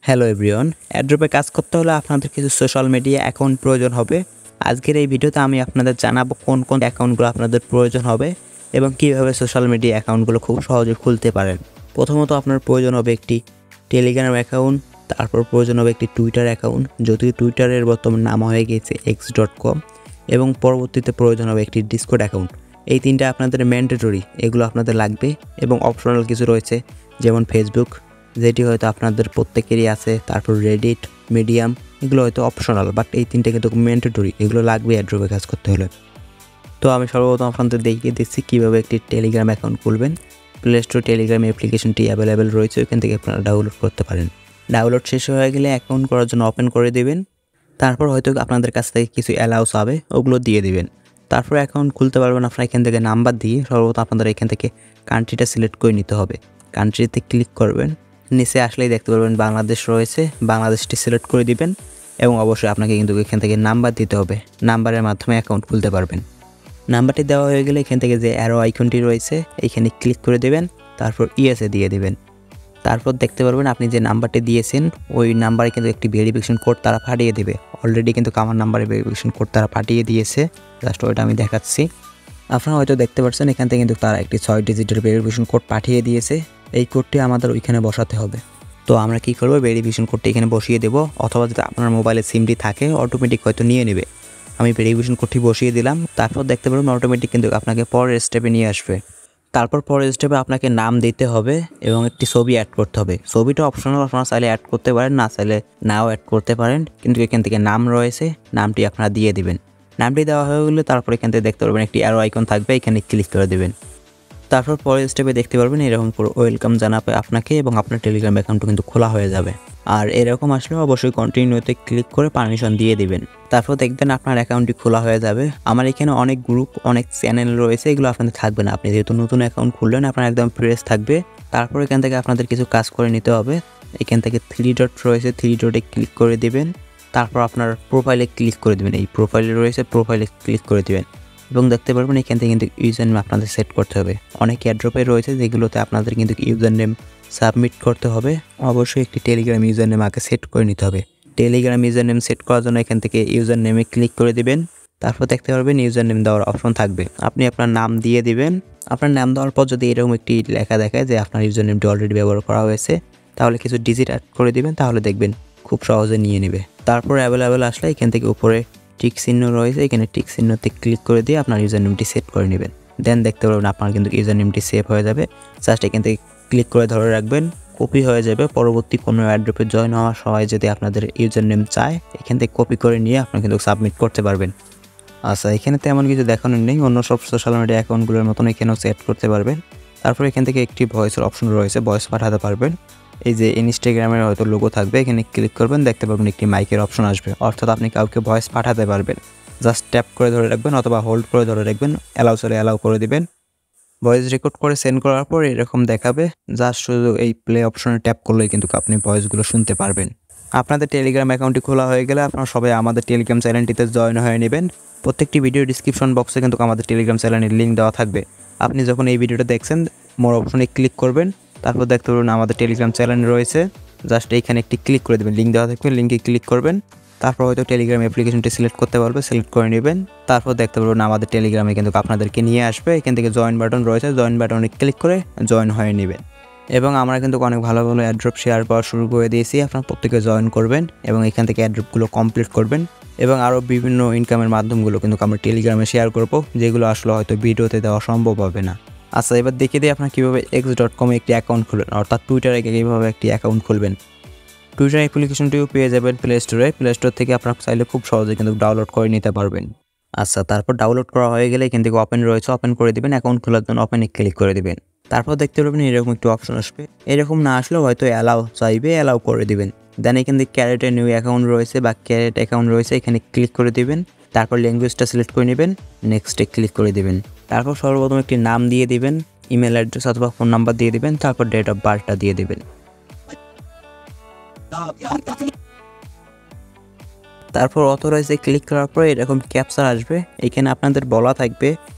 Hello everyone, অ্যাড্রপে কাজ করতে হলে আপনাদের কিছু সোশ্যাল মিডিয়া অ্যাকাউন্ট প্রয়োজন হবে। আজকের এই ভিডিওতে আমি আপনাদের জানাবো কোন কোন অ্যাকাউন্টগুলো আপনাদের প্রয়োজন হবে এবং কীভাবে সোশ্যাল মিডিয়া অ্যাকাউন্টগুলো খুব সহজে খুলতে পারেন। প্রথমত আপনার প্রয়োজন হবে একটি টেলিগ্রাম অ্যাকাউন্ট, তারপর প্রয়োজন হবে একটি টুইটার অ্যাকাউন্ট, যদিও টুইটারের বর্তমান নাম হয়ে গেছে x.com, এবং পরবর্তীতে প্রয়োজন হবে একটি ডিসকর্ড অ্যাকাউন্ট। এই তিনটা আপনাদের ম্যান্ডেটরি, এগুলো আপনাদের লাগবে, এবং অপশনাল কিছু রয়েছে যেমন ফেসবুক, যেটি হয়তো আপনাদের প্রত্যেকেরই আছে, তারপর রেডিট, মিডিয়াম, এগুলো হয়তো অপশনাল, বাট এই তিনটে কিন্তু ম্যান্ডেটরি, এগুলো লাগবে অ্যাড্রপে কাজ করতে হলে। তো আমি সর্বপ্রথম আপনাদের দেখিয়ে দিচ্ছি কীভাবে একটি টেলিগ্রাম অ্যাকাউন্ট খুলবেন। প্লে স্টোর টেলিগ্রাম অ্যাপ্লিকেশনটি অ্যাভেলেবেল রয়েছে, ওইখান থেকে আপনারা ডাউনলোড করতে পারেন। ডাউনলোড শেষ হয়ে গেলে অ্যাকাউন্ট করার জন্য ওপেন করে দেবেন। তারপর হয়তো আপনাদের কাছ থেকে কিছু অ্যালাউস হবে, ওগুলো দিয়ে দেবেন। তারপর অ্যাকাউন্ট খুলতে পারবেন আপনারা এখান থেকে নাম্বার দিয়ে। সর্বপ্রথম আপনাদের এখান থেকে কান্ট্রিটা সিলেক্ট করে নিতে হবে। কান্ট্রিতে ক্লিক করবেন, নিচে আসলেই দেখতে পারবেন বাংলাদেশ রয়েছে, বাংলাদেশটি সিলেক্ট করে দিবেন এবং অবশ্যই আপনাকে কিন্তু এখান থেকে নাম্বার দিতে হবে। নাম্বারের মাধ্যমে অ্যাকাউন্ট খুলতে পারবেন। নাম্বারটি দেওয়া হয়ে গেলে এখান থেকে যে অ্যারো আইকনটি রয়েছে এইখানে ক্লিক করে দেবেন, তারপর ইএসএ দিয়ে দেবেন। তারপর দেখতে পারবেন আপনি যে নাম্বারটি দিয়েছেন ওই নাম্বারে কিন্তু একটি ভেরিফিকেশন কোড তারা পাঠিয়ে দেবে। অলরেডি কিন্তু আমার নাম্বারে ভেরিফিকেশন কোড তারা পাঠিয়ে দিয়েছে, জাস্ট ওইটা আমি দেখাচ্ছি। আপনারা হয়তো দেখতে পাচ্ছেন এখান থেকে কিন্তু তারা একটি 6 ডিজিটের ভেরিফিকেশন কোড পাঠিয়ে দিয়েছে। এই কোডটি আমাদের ওইখানে বসাতে হবে। তো আমরা কি করব, ভেরিফিকেশন কোডটি এখানে বসিয়ে দেব, অথবা যদি আপনার মোবাইলে সিমটি থাকে অটোমেটিক হয়তো নিয়ে নেবে। আমি ভেরিফিকেশন কোডটি বসিয়ে দিলাম। তারপর দেখতে পারবেন অটোমেটিক কিন্তু আপনাকে পরের স্টেপে নিয়ে আসবে। তারপর পরের স্টেপে আপনাকে নাম দিতে হবে এবং একটি ছবি অ্যাড করতে হবে। ছবিটা অপশনাল, আপনারা চাইলে অ্যাড করতে পারেন, না চাইলে নাও অ্যাড করতে পারেন, কিন্তু এখান থেকে নাম রয়েছে, নামটি আপনারা দিয়ে দিবেন। নামটি দেওয়া হয়ে গেলে তারপর এখান থেকে দেখতে পারবেন একটি অ্যারো আইকন থাকবে, এখানে ক্লিক করে দেবেন। তারপর পরের স্টেপে দেখতে পারবেন এরকম পুরো ওয়েলকাম জানাবে আপনাকে এবং আপনার টেলিগ্রাম অ্যাকাউন্টও কিন্তু খোলা হয়ে যাবে। আর এরকম আসলে অবশ্যই কন্টিনিউতে ক্লিক করে পারমিশন দিয়ে দিবেন। তারপর দেখবেন আপনার অ্যাকাউন্টটি খোলা হয়ে যাবে। আমার এখানে অনেক গ্রুপ, অনেক চ্যানেল রয়েছে, এগুলো আপনাদের থাকবে না। আপনি যেহেতু নতুন অ্যাকাউন্ট খুললেন, আপনার একদম ফ্রেশ থাকবে। তারপর এখান থেকে আপনাদের কিছু কাজ করে নিতে হবে। এখান থেকে 3 ডট রয়েছে, 3 ডটে ক্লিক করে দেবেন। তারপর আপনার প্রোফাইলে ক্লিক করে দেবেন। এই প্রোফাইলে রয়েছে, প্রোফাইলে ক্লিক করে দেবেন এবং দেখতে পারবেন এখান থেকে কিন্তু ইউজার নেম আপনাদের সেট করতে হবে। অনেক অ্যাড্রপে রয়েছে যেগুলোতে আপনাদের কিন্তু ইউজার নেম সাবমিট করতে হবে। অবশ্যই একটি টেলিগ্রাম ইউজার নেম আগে সেট করে নিতে হবে। টেলিগ্রাম ইউজার নেম সেট করার জন্য এখান থেকে ইউজার নেমে ক্লিক করে দিবেন। তারপর দেখতে পারবেন ইউজার নেম দেওয়ার অপশন থাকবে, আপনি আপনার নাম দিয়ে দিবেন। আপনার নাম দেওয়ার পর যদি এরকম একটি লেখা দেখায় যে আপনার ইউজার নেমটি অলরেডি ব্যবহার করা হয়েছে, তাহলে কিছু ডিজিট অ্যাড করে দিবেন, তাহলে দেখবেন খুব সহজে নিয়ে নেবে। তারপর অ্যাভেলেবেল আসলে এখান থেকে উপরে টিক চিহ্ন রয়েছে, এখানে টিক চিহ্নতে ক্লিক করে দিয়ে আপনার ইউজার নেমটি সেট করে নেবেন। দেন দেখতে পারবেন আপনার কিন্তু ইউজার নেমটি সেভ হয়ে যাবে। জাস্ট এখান থেকে ক্লিক করে ধরে রাখবেন, কপি হয়ে যাবে। পরবর্তী কোনো অ্যাড্রপে জয়েন হওয়ার সময় যদি আপনাদের ইউজার নেম চায়, এখান থেকে কপি করে নিয়ে আপনি কিন্তু সাবমিট করতে পারবেন। আচ্ছা, এখানে তেমন কিছু দেখানোর নেই, অন্য সব সোশ্যাল মিডিয়া অ্যাকাউন্টগুলোর মতন এখানেও সেট করতে পারবেন। তারপর এখান থেকে একটি ভয়েসের অপশন রয়েছে, ভয়েস পাঠাতে পারবেন। এই যে ইনস্টাগ্রামের হয়তো লোগো থাকবে, এখানে ক্লিক করবেন, দেখতে পাবেন একটি মাইকের অপশন আসবে, অর্থাৎ আপনি কাউকে ভয়েস পাঠাতে পারবেন। জাস্ট ট্যাপ করে ধরে রাখবেন অথবা হোল্ড করে ধরে রাখবেন, অ্যালাউ চলে অ্যালাউ করে দিবেন। ভয়েস রেকর্ড করে সেন্ড করার পর এরকম দেখাবে। জাস্ট শুধু এই প্লে অপশনে ট্যাপ করলেই কিন্তু আপনি ভয়েসগুলো শুনতে পারবেন। আপনাদের টেলিগ্রাম অ্যাকাউন্টটি খোলা হয়ে গেলে আপনারা সবাই আমাদের টেলিগ্রাম চ্যানেলটিতে জয়েন হয়ে নেবেন। প্রত্যেকটি ভিডিও ডিসক্রিপশন বক্সে কিন্তু আমাদের টেলিগ্রাম চ্যানেলের লিঙ্ক দেওয়া থাকবে। আপনি যখন এই ভিডিওটা দেখছেন, মোর অপশনে ক্লিক করবেন, তারপর দেখতে পারবেন আমাদের টেলিগ্রাম চ্যানেল রয়েছে। জাস্ট এইখানে একটি ক্লিক করে দেবেন, লিঙ্ক দেওয়া থাকবে, লিঙ্কে ক্লিক করবেন। তারপর হয়তো টেলিগ্রাম অ্যাপ্লিকেশনটি সিলেক্ট করতে পারবে, সিলেক্ট করে নেবেন। তারপর দেখতে পারবেন আমাদের টেলিগ্রামে কিন্তু আপনাদেরকে নিয়ে আসবে। এখান থেকে জয়েন বাটন রয়েছে, জয়েন বাটনে ক্লিক করে জয়েন হয়ে নেবেন। এবং আমরা কিন্তু অনেক ভালো ভালো অ্যাড্রপ শেয়ার করা শুরু করে দিয়েছি, আপনারা প্রত্যেকে জয়েন করবেন এবং এখান থেকে অ্যাড্রপগুলো কমপ্লিট করবেন। এবং আরও বিভিন্ন ইনকামের মাধ্যমগুলো কিন্তু আমরা টেলিগ্রামে শেয়ার করব, যেগুলো আসলে হয়তো ভিডিওতে দেওয়া সম্ভব হবে না। আচ্ছা, এবার দেখিয়ে দিই আপনারা কীভাবে x.com একটি অ্যাকাউন্ট খুলবেন, অর্থাৎ টুইটারে কীভাবে একটি অ্যাকাউন্ট খুলবেন। টুইটার অ্যাপ্লিকেশনটিও পেয়ে যাবেন প্লে স্টোরে। প্লে স্টোর থেকে আপনারা চাইলে খুব সহজে কিন্তু ডাউনলোড করে নিতে পারবেন। আচ্ছা, তারপর ডাউনলোড করা হয়ে গেলে এখান থেকে ওপেন রয়েছে, ওপেন করে দেবেন। অ্যাকাউন্ট খোলার জন্য ওপেনে ক্লিক করে দেবেন। তারপর দেখতে পারবেন এরকম একটি অপশন আসবে, এরকম না আসলেও হয়তো অ্যালাউ চাইবে, অ্যালাউ করে দেবেন। দেন এখান থেকে ক্যারেটে নিউ অ্যাকাউন্ট রয়েছে বা ক্যারেট অ্যাকাউন্ট রয়েছে, এখানে ক্লিক করে দেবেন। তারপর ল্যাঙ্গুয়েজটা সিলেক্ট করে নেবেন, নেক্সটে ক্লিক করে দেবেন। তারপর সর্বপ্রথম একটি নাম দিয়ে দিবেন, ইমেল অ্যাড্রেস অথবা ফোন নাম্বার দিয়ে দিবেন, তারপর ডেট অফ বার্থটা দিয়ে দেবেন। তারপর অথরাইজে ক্লিক করার পর এরকম ক্যাপচার আসবে, এখানে আপনাদের বলা থাকবে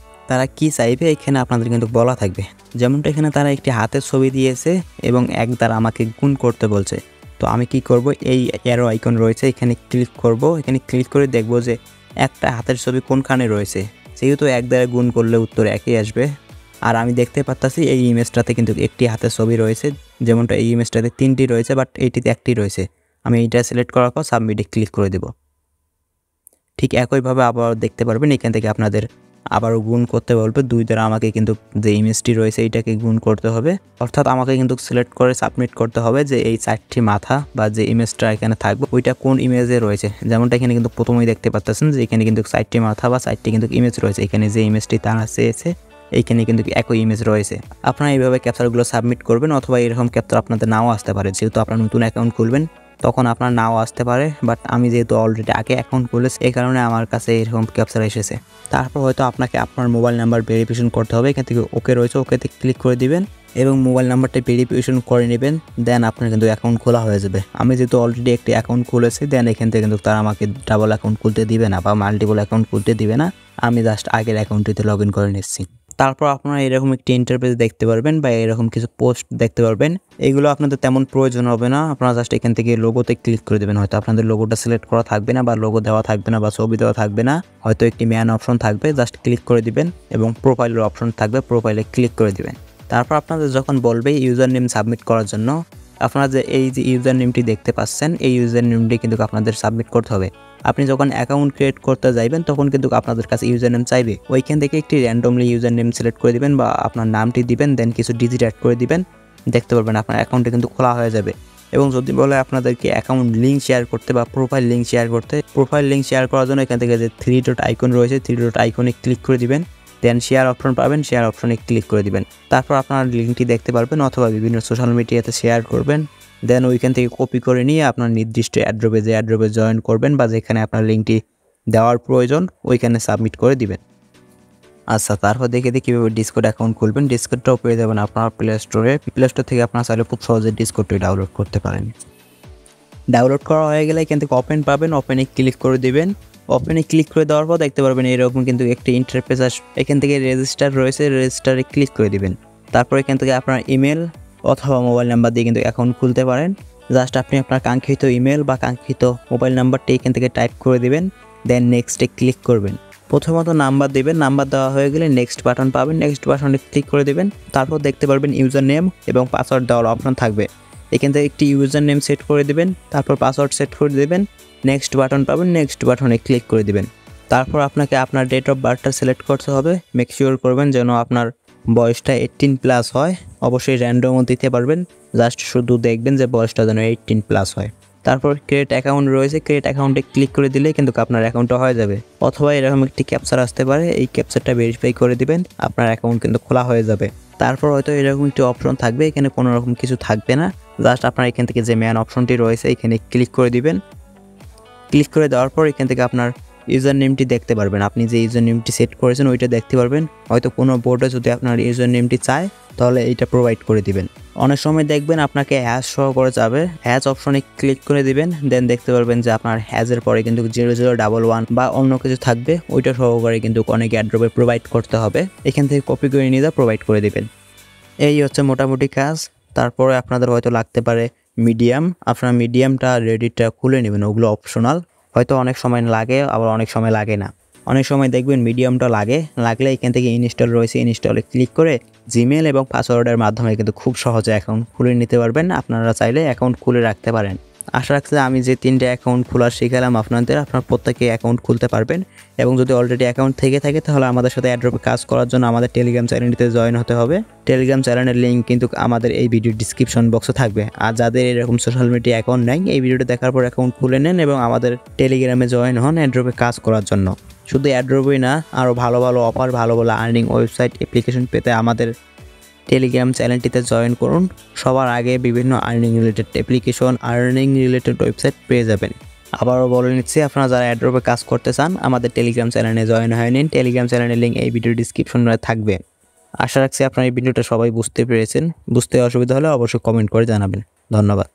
তারা কি চাইবে, এখানে আপনাদের কিন্তু বলা থাকবে। যেমনটা এখানে তারা একটি হাতের ছবি দিয়েছে এবং এক দ্বারা আমাকে গুণ করতে বলছে। তো আমি কি করব, এই অ্যারো আইকন রয়েছে এখানে ক্লিক করব। এখানে ক্লিক করে দেখব যে একটা হাতের ছবি কোনখানে রয়েছে। যেহেতু 1 দ্বারা গুণ করলে উত্তর একই আসবে। আর আমি দেখতে পাচ্ছি এই ইমেজটাতে কিন্তু একটি হাতের ছবি রয়েছে, যেমনটা এই ইমেজটাতে 3টি রয়েছে বাট এইটিতে একটি রয়েছে। আমি এইটা সিলেক্ট করার পর সাবমিটে ক্লিক করে দেব। ঠিক একইভাবে আবার দেখতে পারবেন এখান থেকে আপনাদের আবারও গুণ করতে বলবে। 2 দ্বারা আমাকে কিন্তু যে ইমেজটি রয়েছে এইটাকে গুণ করতে হবে, অর্থাৎ আমাকে কিন্তু সিলেক্ট করে সাবমিট করতে হবে যে এই 4টি মাথা বা যে ইমেজটা এখানে থাকবে ওইটা কোন ইমেজে রয়েছে। যেমনটা এখানে কিন্তু প্রথমেই দেখতে পাচ্ছেন যে এখানে কিন্তু 4টি মাথা বা 4টি কিন্তু ইমেজ রয়েছে। এখানে যে ইমেজটি তারা চেয়েছে এইখানে কিন্তু একই ইমেজ রয়েছে। আপনারা এইভাবে ক্যাপচারগুলো সাবমিট করবেন, অথবা এরকম ক্যাপচার আপনাদের নাও আসতে পারে। যেহেতু আপনারা নতুন অ্যাকাউন্ট খুলবেন তখন আপনার নাও আসতে পারে, বাট আমি যেহেতু অলরেডি আগে অ্যাকাউন্ট খুলেছি এই কারণে আমার কাছে এরকম ক্যাপচার এসেছে। তারপর হয়তো আপনাকে আপনার মোবাইল নাম্বার ভেরিফিকেশন করতে হবে। এখান থেকে ওকে রয়েছে, ওকেতে ক্লিক করে দিবেন এবং মোবাইল নাম্বারটা ভেরিফিকেশন করে নেবেন। দেন আপনার কিন্তু অ্যাকাউন্ট খোলা হয়ে যাবে। আমি যেহেতু অলরেডি একটি অ্যাকাউন্ট খুলেছি, দেন এখান থেকে কিন্তু তারা আমাকে ডাবল অ্যাকাউন্ট খুলতে দিবে না বা মাল্টিপল অ্যাকাউন্ট খুলতে দিবে না। আমি জাস্ট আগের অ্যাকাউন্টটিতে লগ ইন করে নিচ্ছি। তারপর আপনারা এরকম একটি ইন্টারফেস দেখতে পারবেন বা এরকম কিছু পোস্ট দেখতে পারবেন। এগুলো আপনাদের তেমন প্রয়োজন হবে না, আপনারা জাস্ট এখান থেকে লোগোতে ক্লিক করে দেবেন। হয়তো আপনাদের লোগোটা সিলেক্ট করা থাকবে না বা লোগো দেওয়া থাকবে না বা ছবি দেওয়া থাকবে না, হয়তো একটি ম্যান অপশন থাকবে, জাস্ট ক্লিক করে দিবেন এবং প্রোফাইলের অপশন থাকবে, প্রোফাইলে ক্লিক করে দিবেন। তারপর আপনাদের যখন বলবে ইউজার নেম সাবমিট করার জন্য, আপনারা যে এই যে ইউজার নেমটি দেখতে পাচ্ছেন এই ইউজার নেমটি কিন্তু আপনাদের সাবমিট করতে হবে। আপনি যখন অ্যাকাউন্ট ক্রিয়েট করতে যাইবেন তখন কিন্তু আপনাদের কাছে ইউজার নেম চাইবে। ওইখান থেকে একটি র্যান্ডমলি ইউজার নেম সিলেক্ট করে দিবেন বা আপনার নামটি দিবেন, দেন কিছু ডিজিট অ্যাড করে দিবেন। দেখতে পারবেন আপনার অ্যাকাউন্টে কিন্তু খোলা হয়ে যাবে। এবং যদি বলে আপনাদেরকে অ্যাকাউন্ট লিঙ্ক শেয়ার করতে বা প্রোফাইল লিঙ্ক শেয়ার করতে, প্রোফাইল লিঙ্ক শেয়ার করার জন্য এখান থেকে যে 3 ডট আইকন রয়েছে 3 ডট আইকনে ক্লিক করে দিবেন, দেন শেয়ার অপশন পাবেন, শেয়ার অপশনে ক্লিক করে দিবেন। তারপর আপনার লিঙ্কটি দেখতে পারবেন অথবা বিভিন্ন সোশ্যাল মিডিয়াতে শেয়ার করবেন। দেন ওইখান থেকে কপি করে নিয়ে আপনার নির্দিষ্ট অ্যাড্রপে যে অ্যাড্রপে জয়েন করবেন বা যেখানে আপনার লিঙ্কটি দেওয়ার প্রয়োজন ওইখানে সাবমিট করে দিবেন। আচ্ছা, তারপর দেখে কীভাবে ডিসকর্ড অ্যাকাউন্ট খুলবেন। ডিসকর্ডটাও পেয়ে যাবেন আপনার প্লে স্টোরে। প্লে স্টোর থেকে আপনারা চাইলে খুব সহজে ডিসকর্ডটি ডাউনলোড করতে পারেন। ডাউনলোড করা হয়ে গেলে এখান থেকে ওপেন পাবেন, ওপেনে ক্লিক করে দিবেন। ওপেনে ক্লিক করে দেওয়ার পর দেখতে পারবেন এরকম কিন্তু একটি ইন্টারফেস আসবে। এখান থেকে রেজিস্টার রয়েছে, রেজিস্টারে ক্লিক করে দিবেন। তারপর এখান থেকে আপনার ইমেল অথবা মোবাইল নাম্বার দিয়ে কিন্তু অ্যাকাউন্ট খুলতে পারেন। জাস্ট আপনি আপনার কাঙ্ক্ষিত ইমেল বা কাঙ্ক্ষিত মোবাইল নাম্বারটি এখান থেকে টাইপ করে দিবেন, দেন নেক্সটে ক্লিক করবেন। প্রথমত নাম্বার দেবেন, নাম্বার দেওয়া হয়ে গেলে নেক্সট বাটন পাবেন, নেক্সট বাটনে ক্লিক করে দেবেন। তারপর দেখতে পারবেন ইউজার নেম এবং পাসওয়ার্ড দেওয়ার অপশন থাকবে। এখান থেকে একটি ইউজার নেম সেট করে দেবেন, তারপর পাসওয়ার্ড সেট করে দেবেন, নেক্সট বাটন পাবেন, নেক্সট বাটনে ক্লিক করে দেবেন। তারপর আপনাকে আপনার ডেট অফ বার্থটা সিলেক্ট করতে হবে। মেক শিওর করবেন যেন আপনার বয়সটা 18+ হয়। অবশ্যই র্যান্ডমও দিতে পারবেন, জাস্ট শুধু দেখবেন যে বয়সটা যেন 18+ হয়। তারপর ক্রিয়েট অ্যাকাউন্ট রয়েছে, ক্রিয়েট অ্যাকাউন্টে ক্লিক করে দিলে কিন্তু আপনার অ্যাকাউন্টটা হয়ে যাবে। অথবা এরকম একটি ক্যাপচার আসতে পারে, এই ক্যাপচারটা ভেরিফাই করে দিবেন, আপনার অ্যাকাউন্ট কিন্তু খোলা হয়ে যাবে। তারপর হয়তো এরকম একটি অপশন থাকবে, এখানে কোনো রকম কিছু থাকবে না, জাস্ট আপনার এখান থেকে যে ম্যান অপশনটি রয়েছে এখানে ক্লিক করে দিবেন। ক্লিক করে দেওয়ার পর এখান থেকে আপনার ইউজার নেমটি দেখতে পারবেন। আপনি যে ইউজার নেমটি সেট করেছেন ওইটা দেখতে পারবেন। হয়তো কোনো বোর্ডে যদি আপনার ইউজার নেমটি চায় তাহলে এইটা প্রোভাইড করে দিবেন। অনেক সময় দেখবেন আপনাকে হ্যাশ শো করে যাবে, হ্যাশ অপশনে ক্লিক করে দিবেন, দেন দেখতে পারবেন যে আপনার হ্যাজের পরে কিন্তু 0011 বা অন্য কিছু থাকবে, ওইটা সহকারে কিন্তু অনেক অ্যাড্রপে প্রোভাইড করতে হবে। এখান থেকে কপি করে নিয়ে প্রোভাইড করে দিবেন। এই হচ্ছে মোটামুটি কাজ। তারপরে আপনাদের হয়তো লাগতে পারে মিডিয়াম, আপনার মিডিয়ামটা রেডিটটা খুলে নেবেন, ওগুলো অপশনাল। হয়তো অনেক সময় লাগে, আবার অনেক সময় লাগে না। অনেক সময় দেখবেন মিডিয়ামটা লাগলে এখান থেকে ইনস্টল রয়েছে, ইনস্টলে ক্লিক করে জিমেল এবং পাসওয়ার্ডের মাধ্যমে কিন্তু খুব সহজে অ্যাকাউন্ট খুলে নিতে পারবেন। আপনারা চাইলে অ্যাকাউন্ট খুলে রাখতে পারেন। আশা রাখছি আমি যে 3টে অ্যাকাউন্ট খোলা শিখালাম আপনাদের, আপনার প্রত্যেকে অ্যাকাউন্ট খুলতে পারবেন। এবং যদি অলরেডি অ্যাকাউন্ট থেকে থাকে তাহলে আমাদের সাথে অ্যাড্রপে কাজ করার জন্য আমাদের টেলিগ্রাম চ্যানেলটিতে জয়েন হতে হবে। টেলিগ্রাম চ্যানেলের লিঙ্ক কিন্তু আমাদের এই ভিডিওর ডিসক্রিপশন বক্সে থাকবে। আর যাদের এরকম সোশ্যাল মিডিয়া অ্যাকাউন্ট নেই, এই ভিডিওটা দেখার পর অ্যাকাউন্ট খুলে নেন এবং আমাদের টেলিগ্রামে জয়েন হন অ্যাড্রপে কাজ করার জন্য। শুধু অ্যাড্রপই না, আরও ভালো ভালো অফার, ভালো ভালো আর্নিং ওয়েবসাইট অ্যাপ্লিকেশন পেতে আমাদের টেলিগ্রাম চ্যানেলটিতে জয়েন করুন। সবার আগে বিভিন্ন earning related application, earning related website পেয়ে যাবেন। আবারও বলে নিচ্ছি, আপনারা যারা অ্যাড্রপে কাজ করতে চান আমাদের টেলিগ্রাম চ্যানেলে জয়েন হয়ে নিন। টেলিগ্রাম চ্যানেলের লিঙ্ক এই ভিডিও ডিসক্রিপশনে থাকবে। আশা রাখছি আপনারা এই ভিডিওটা সবাই বুঝতে পেরেছেন। বুঝতে অসুবিধা হলে অবশ্যই কমেন্ট করে জানাবেন। ধন্যবাদ।